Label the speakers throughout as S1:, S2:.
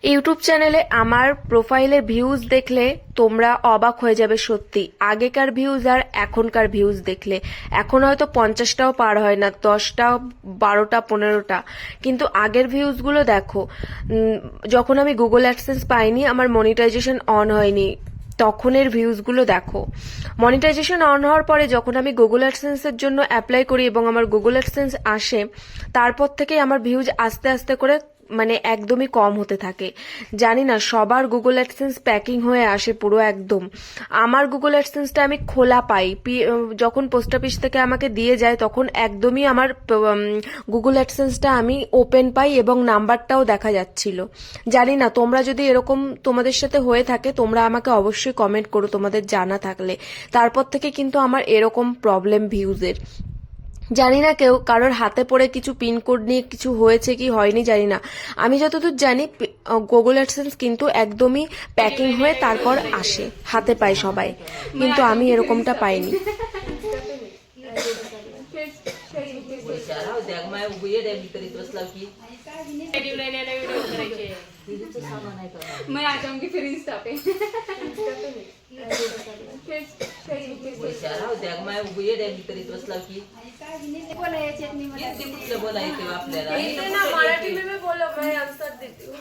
S1: YouTube চ্যানেলে আমার প্রোফাইলের ভিউজ দেখলে তোমরা অবাক হয়ে যাবে। সত্যি আগেকার ভিউজ আর এখনকার ভিউজ দেখলে এখন হয়তো 50টাও পার হয় না, 10টা 12টা 15টা, কিন্তু আগের ভিউজগুলো দেখো। যখন আমি গুগল অ্যাডসেন্স পাইনি, আমার মনিটাইজেশন অন হয়নি, তখনের ভিউজগুলো দেখো। মনিটাইজেশন অন হওয়ার পরে যখন আমি গুগল অ্যাডসেন্সের জন্য অ্যাপ্লাই করি এবং আমার গুগল অ্যাডসেন্স আসে, তারপর থেকেই আমার ভিউজ আস্তে আস্তে করে মানে একদমই কম হতে থাকে। জানি না, সবার গুগল অ্যাডসেন্স প্যাকিং হয়ে আসে পুরো একদম। আমার গুগল অ্যাডসেন্সটা আমি খোলা পাই, যখন পোস্ট অফিস থেকে আমাকে দিয়ে যায় তখন একদমই আমার গুগল অ্যাডসেন্সটা আমি ওপেন পাই এবং নাম্বারটাও দেখা যাচ্ছিল। জানি না, তোমরা যদি এরকম তোমাদের সাথে হয়ে থাকে তোমরা আমাকে অবশ্যই কমেন্ট করো তোমাদের জানা থাকলে। তারপর থেকে কিন্তু আমার এরকম প্রবলেম ভিউজের। জানি না কেউ কারোর হাতে পড়ে কিছু পিনকোড নিয়ে কিছু হয়েছে কি হয়নি জানি না। আমি যতদূর জানি গুগল অ্যাডসেন্স কিন্তু একদমই প্যাকিং হয়ে তারপর আসে, হাতে পায় সবাই, কিন্তু আমি এরকমটা পাইনি।
S2: मैं आ जाऊंगी फिर इंस्टा पे।
S1: मराठी में बोलो, मैं आंसर देती हूँ।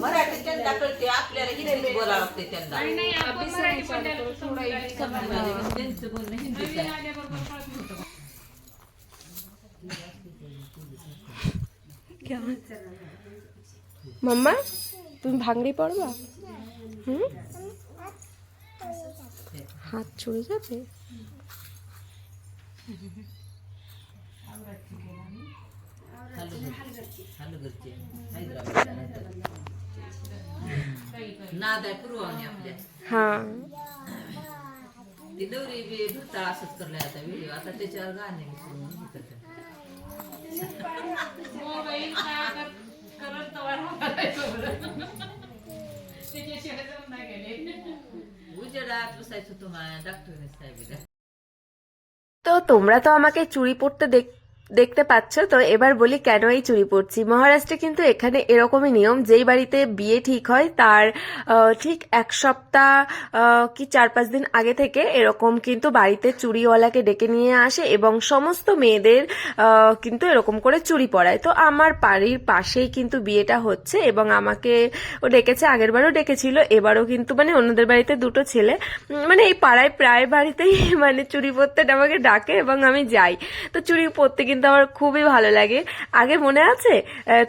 S3: मराठी त्यांना कळते, आपल्याला हिंदीत बोलावं लागते त्यांना. त्यांचं बोलणं हिंदीच आहे.
S1: মাম্মা, তুমি ভাঙড়ি পড়বা? হাত চড়ে যাবে। हाँ,
S3: ती दौरी बी भरता असंच करले आता व्हिडिओ, आता त्याच्यावर गाणे उजेडात बसायचं तुम्हाला डॉक्टर साहेब।
S1: তো তোমরা তো আমাকে চুড়ি পরতে দেখতে পাচ্ছ, তো এবার বলি কেন এই চুড়ি পরছি। মহারাষ্ট্রে কিন্তু এখানে এরকমই নিয়ম, যেই বাড়িতে বিয়ে ঠিক হয় তার ঠিক এক সপ্তাহ কি 4-5 দিন আগে থেকে এরকম কিন্তু বাড়িতে চুড়িওয়ালাকে ডেকে নিয়ে আসে এবং সমস্ত মেয়েদের কিন্তু এরকম করে চুড়ি পরায়। তো আমার বাড়ির পাশেই কিন্তু বিয়েটা হচ্ছে এবং আমাকে ও ডেকেছে, আগেরবারও ডেকেছিল, এবারও কিন্তু মানে অন্যদের বাড়িতে দুটো ছেলে, মানে এই পাড়ায় প্রায় বাড়িতেই মানে চুড়ি পরতে আমাকে ডাকে এবং আমি যাই। তো চুড়ি পরতে কিন্তু আমার খুবই ভালো লাগে। আগে মনে আছে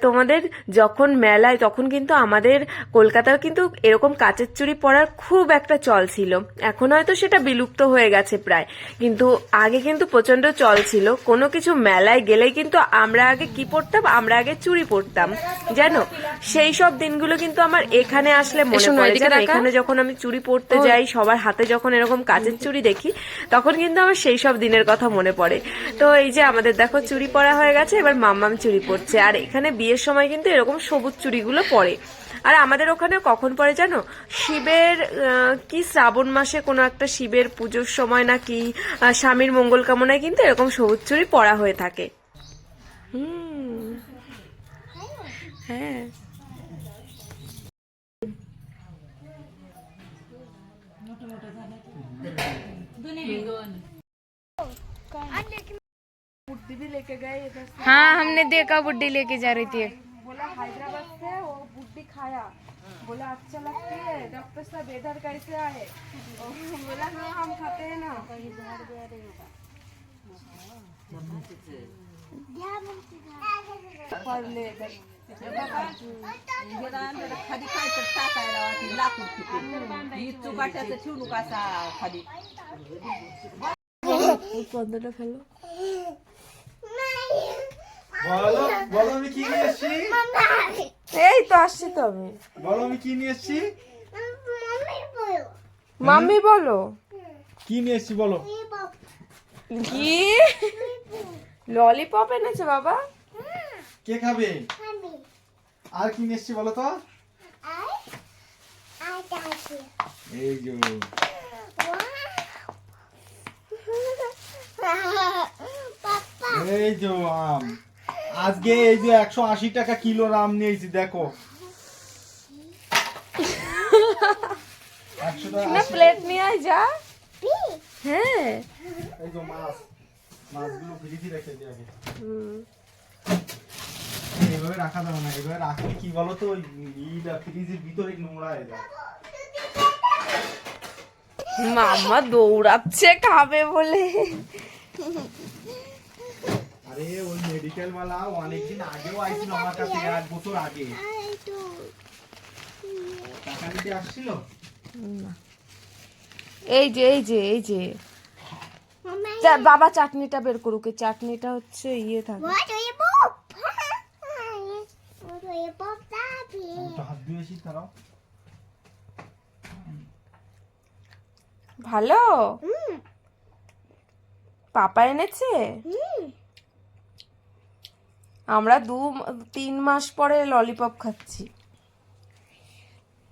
S1: তোমাদের, যখন মেলায় তখন কিন্তু আমাদের কলকাতার কিন্তু এরকম কাচের চুড়ি পরার খুব একটা চল ছিল, এখন হয়তো সেটা বিলুপ্ত হয়ে গেছে প্রায়, কিন্তু আগে কিন্তু প্রচন্ড চল ছিল। কোনো কিছু মেলায় গেলেই কিন্তু আমরা আগে কি পরতাম, আমরা আগে চুড়ি পরতাম জানো। সেই সব দিনগুলো কিন্তু আমার এখানে আসলে মনে পড়ে। জানো, এখানে যখন আমি চুড়ি পরতে যাই, সবার হাতে যখন এরকম কাচের চুড়ি দেখি, তখন কিন্তু আমার সেই সব দিনের কথা মনে পড়ে। তো এই যে আমাদের দেখো চুড়ি পরা হয়ে গেছে, এবার মাম্মাম চুড়ি পরছে। আর এখানে বিয়ের সময় কিন্তু এরকম সবুজ চুড়িগুলো পরে। আর আমাদের ওখানে কখন পরে জানো, শিবের কি শ্রাবণ মাসে কোনো একটা শিবের পুজোর সময় নাকি স্বামীর মঙ্গল কামনায় কিন্তু এরকম সবুজ চুড়ি পরা হয়ে থাকে। হ্যাঁ, बुड्ढी भी लेके गए इधर से।
S2: हाँ हमने देखा बुड्ढी लेके जा रही थी।
S1: बोला हैदराबाद से वो बुड्ढी खाया, बोला अच्छा लगती है, डॉक्टर साहब इधर कैसे आए? बोला हाँ हम खाते हैं ना। पर ले इधर
S3: खाली काय तर टाकायला ती लाकूड फिकून ही चुकाट्याचं ठेवू नका असा खाली।
S1: বন্ধটা ফেলো।
S4: বলো বলো আমি কি নিয়ে এসেছি।
S1: এই তো আসছি তো আমি।
S4: বলো আমি কি নিয়ে এসেছি।
S1: মাম্মি বলো
S4: কি নিয়ে এসেছি বলো।
S1: কি ললিপপ এনেছে বাবা?
S4: কে খাবে? আর কি নিয়ে এসেছি বলো তো। এই যে এই যে আম, আজকে এই যে 180 টাকা কিলো আম নিয়েছি দেখো। 100 টাকা
S1: না
S4: 80
S1: প্লেট নিয়ে আয় যা। হ্যাঁ
S4: এই যে মাছগুলো ফ্রিজে রেখে দিই আগে। এইভাবে রাখা যাবে না, এইভাবে রাখলে কি বলতো ওই ফ্রিজের ভিতরে নোংরা হয়ে যায়।
S1: মাম্মা দৌড়াচ্ছে খাবে বলে।
S4: আরে ওই মেডিকেল वाला অনেকদিন আগেও আইছিল আমার কাছে, 1 বছর আগে টাকা নিতে আসছিল।
S1: এই যে এই যে এই যে বাবা চাটনিটা বের করুক, এই চাটনিটা হচ্ছে ইয়ে থাকে।
S4: আমি তো হাত দিয়েছি তারাও।
S1: ভালো পাপা এনেছে। আমরা 2-3 মাস পরে ললিপপ খাচ্ছি,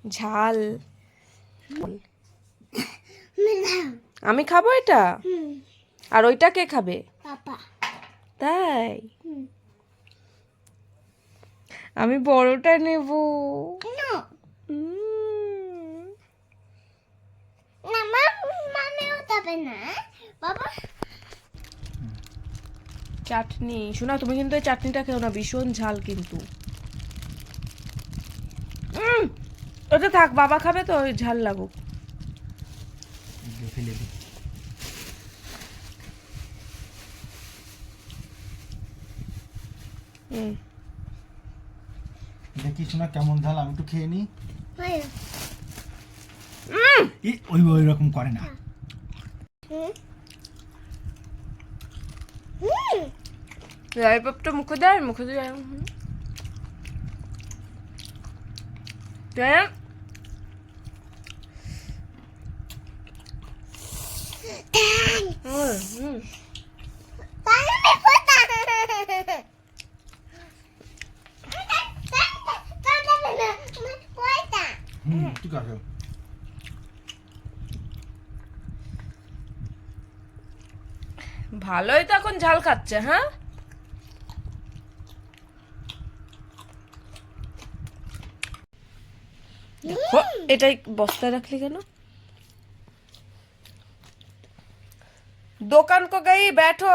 S1: ঝাল। আমি খাবো এটা, আর ওইটা কে খাবে? তাই আমি বড়টা নেব। চাটনি শোনা, তুমি কিন্তু এই চাটনিটা খেও না, ভীষণ ঝাল কিন্তু। ওটা থাক, বাবা খাবে তো, ওই ঝাল লাগুক।
S4: ফেলে দিই। দেখি শোনা কেমন ঝাল, আমি একটু খেয়ে নিই। ওই রকম করে না।
S1: ললিপপটা মুখে দেয়, মুখে দিয়ে
S4: ঠিক আছে।
S1: ভালোই তো এখন ঝাল খাচ্ছে। হ্যাঁ দেখো, এটাই বস্তায় রাখলি কেন? দোকান কো গই बैठो।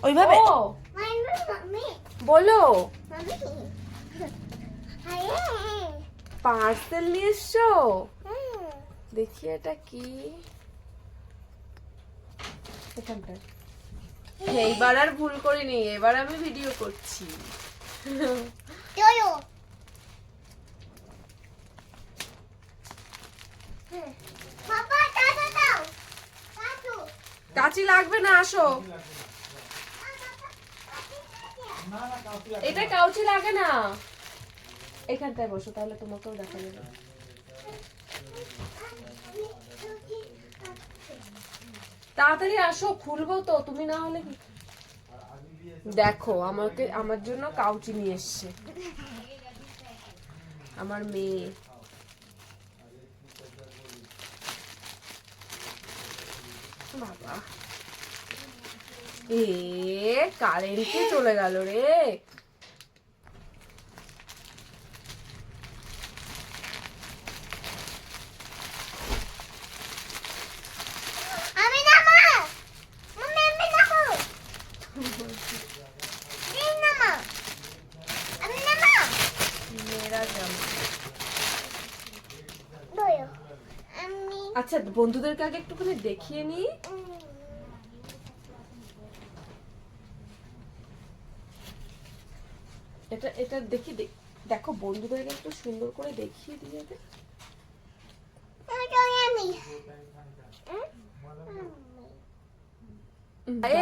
S1: ওইভাবে বলো। পার্সেল নিয়ে এসছো? দেখি এটা কি। এখানটা এইবার আর ভুল করিনি, এবার আমি ভিডিও করছি। কাঁচি লাগবে না, আসো। এটা কাউচি লাগে না, এখানটায় বসো, তাহলে তোমাকেও দেখা যাবে। তাড়াতাড়ি আসো, খুলবো তো, তুমি না হলে দেখো আমার জন্য কাউচি নিয়ে এসছে আমার মেয়ে। বাবা কারেন্টই চলে গেল রে। আচ্ছা বন্ধুদেরকে আগে একটুখানি দেখিয়ে নি। এটা এটা দেখি, দেখো বন্ধুদেরকে একটু সুন্দর করে দেখিয়ে দিয়ে দে।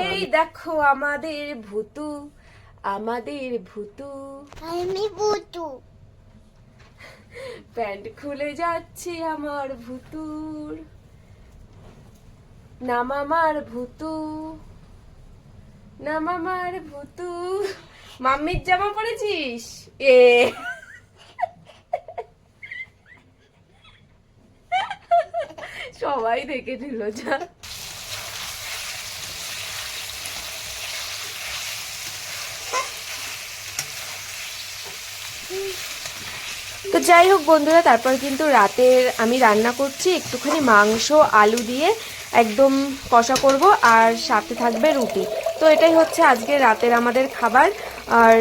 S1: এই দেখো আমাদের ভুতু, আমাদের ভুতু। আমি ভুতু, প্যান্ট খুলে যাচ্ছে আমার ভুতুর, নাম আমার ভুতু, নাম আমার ভুতু। মাম্মির জামা পরেছিস? সবাই দেখে নিল, যা। যাই হোক বন্ধুরা, তারপর কিন্তু রাতের আমি রান্না করছি একটুখানি মাংস আলু দিয়ে একদম কষা করব, আর সাথে থাকবে রুটি। তো এটাই হচ্ছে আজকে রাতের আমাদের খাবার। আর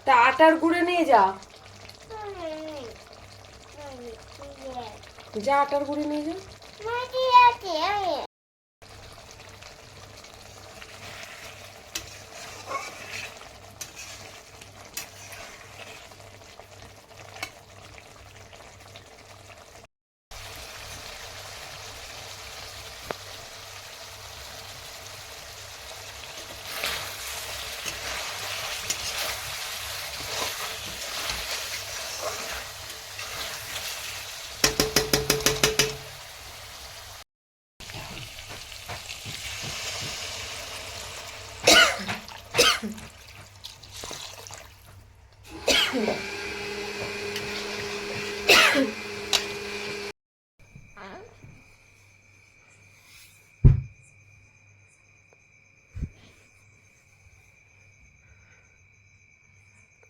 S1: তা আটার গুঁড়ে নিয়ে যা, যা আটার গুঁড়ে নিয়ে যা।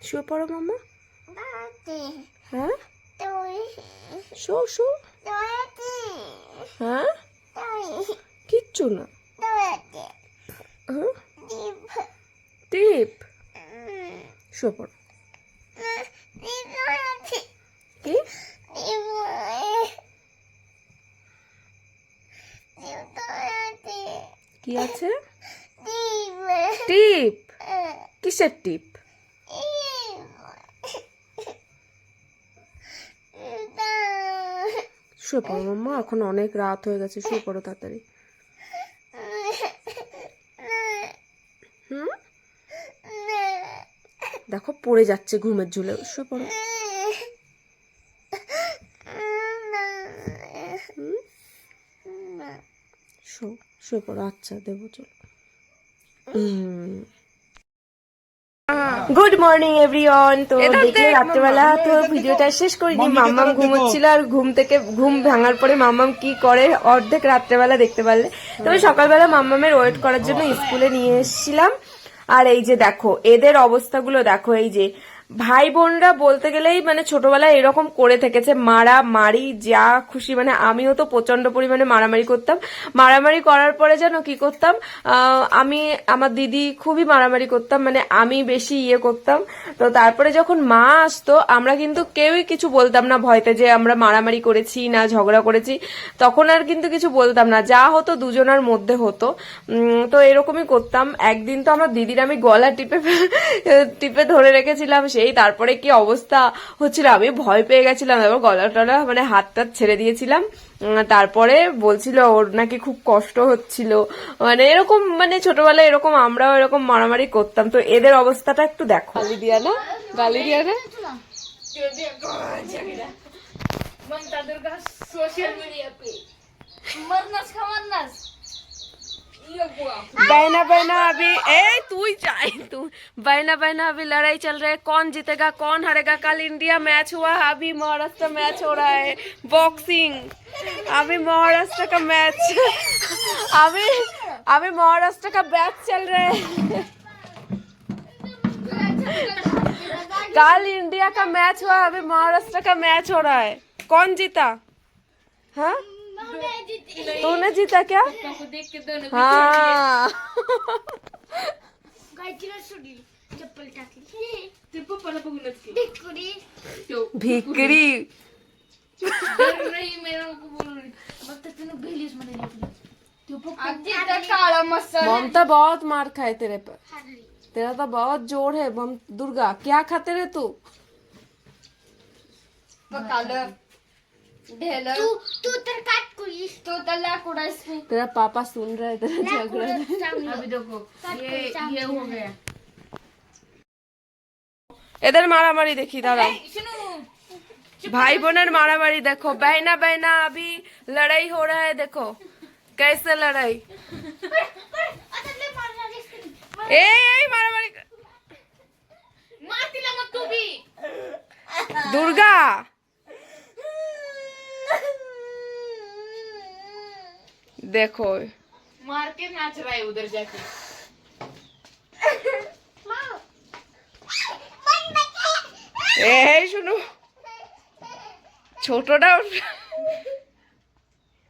S1: শুয়ে পড়ো মাম্মা। হ্যাঁ শো শো। হ্যাঁ কিচ্ছু না। হ্যাঁ টিপ। শুয়ে পড়ো। কি কি আছে? টিপ। কিসের টিপ? শুয়ে পড়ো মাম্মা, এখন অনেক রাত হয়ে গেছে, শুয়ে পড়ো তাড়াতাড়ি। হুম দেখো পড়ে যাচ্ছে ঘুমের ঝুলে, শুয়ে পড়ো। শুয়ে পড়ো। আচ্ছা দেবো, চলো। Good morning everyone. তো দেখলে রাত্রেবেলা তো ভিডিওটা শেষ করিনি, মাম্মাম ঘুমোচ্ছিল, আর ঘুম ভাঙার পরে মাম্মাম কি করে অর্ধেক রাত্রেবেলা দেখতে পারলে। তবে সকালবেলা মাম্মামের ওয়েট করার জন্য স্কুলে নিয়ে এসেছিলাম। আর এই যে দেখো এদের অবস্থাগুলো দেখো, এই যে ভাই বোনরা বলতে গেলেই মানে ছোটবেলায় এরকম করে থেকেছে, মারামারি যা খুশি। মানে আমিও তো প্রচন্ড পরিমাণে মারামারি করতাম। মারামারি করার পরে যেন কি করতাম, আমি আমার দিদি খুবই মারামারি করতাম, মানে আমি বেশি ইয়ে করতাম। তো তারপরে যখন মা আসতো আমরা কিন্তু কেউই কিছু বলতাম না ভয়তে যে আমরা মারামারি করেছি না ঝগড়া করেছি, তখন আর কিন্তু কিছু বলতাম না, যা হতো দুজনের মধ্যে হতো। তো এরকমই করতাম। একদিন তো আমার দিদির আমি গলা টিপে ধরে রেখেছিলাম, সেই তারপরে কি অবস্থা হচ্ছিল, আমি ভয় পেয়ে গেছিলাম, তারপর গলা টলা মানে হাত টাত ছেড়ে দিয়েছিলাম। তারপরে বলছিল ওর নাকি খুব কষ্ট হচ্ছিল, মানে এরকম, মানে ছোটবেলায় এরকম আমরাও এরকম মারামারি করতাম। তো এদের অবস্থাটা একটু দেখো। গালি দিয়া না
S2: सोशल मीडिया पे मरनास का मरनास
S1: बहना अभी बहना अभी लड़ाई चल रहा है, कौन जीतेगा कौन हारेगा। कल इंडिया मैच हुआ, अभी महाराष्ट्र मैच हो रहा है बॉक्सिंग। अभी महाराष्ट्र का मैच अभी महाराष्ट्र का मैच चल रहा है। कल इंडिया का मैच हुआ, अभी महाराष्ट्र का मैच हो रहा है, कौन जीता? हाँ तूने जीता क्या? हाँ भिकरी ममता बहुत मार खाए तेरे पर, तेरा तो बहुत जोर है। दुर्गा क्या खाते रहे तू?
S2: तू तर काट कुलीस तो तला कुडास में
S1: तेरा पापा सुन रहा है तेरा झगड़ा।
S2: अभी देखो ये हो गया।
S1: এদের মারামারি দেখি, দাঁড়াও। भाई बहनर मारामारी देखो, बहना बहना अभी लड़ाई हो रहा है, देखो कैसे लड़ाई। ए मारामारी
S2: मारती मत तू भी।
S1: दुर्गा देखो
S2: मार के नाच रहा है उधर जाके।
S1: ए শুনো ছোটটা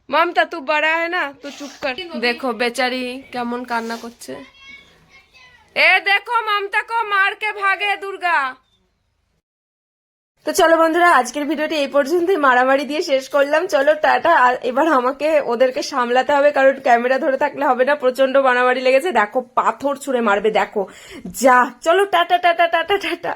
S1: ममता तू बड़ा है ना, तू चुप कर। देखो बेचारी কেমন কান্না করছে। এ দেখো মমতা को मार के भागे दुर्गा। তো চলো বন্ধুরা, আজকের ভিডিওটি এই পর্যন্তই মারামারি দিয়ে শেষ করলাম। চলো টাটা। আর এবার আমাকে ওদেরকে সামলাতে হবে, কারণ ক্যামেরা ধরে থাকলে হবে না, প্রচন্ড মারামারি লেগেছে। দেখো পাথর ছুঁড়ে মারবে, দেখো যা। চলো টাটা টাটা টাটা টাটা।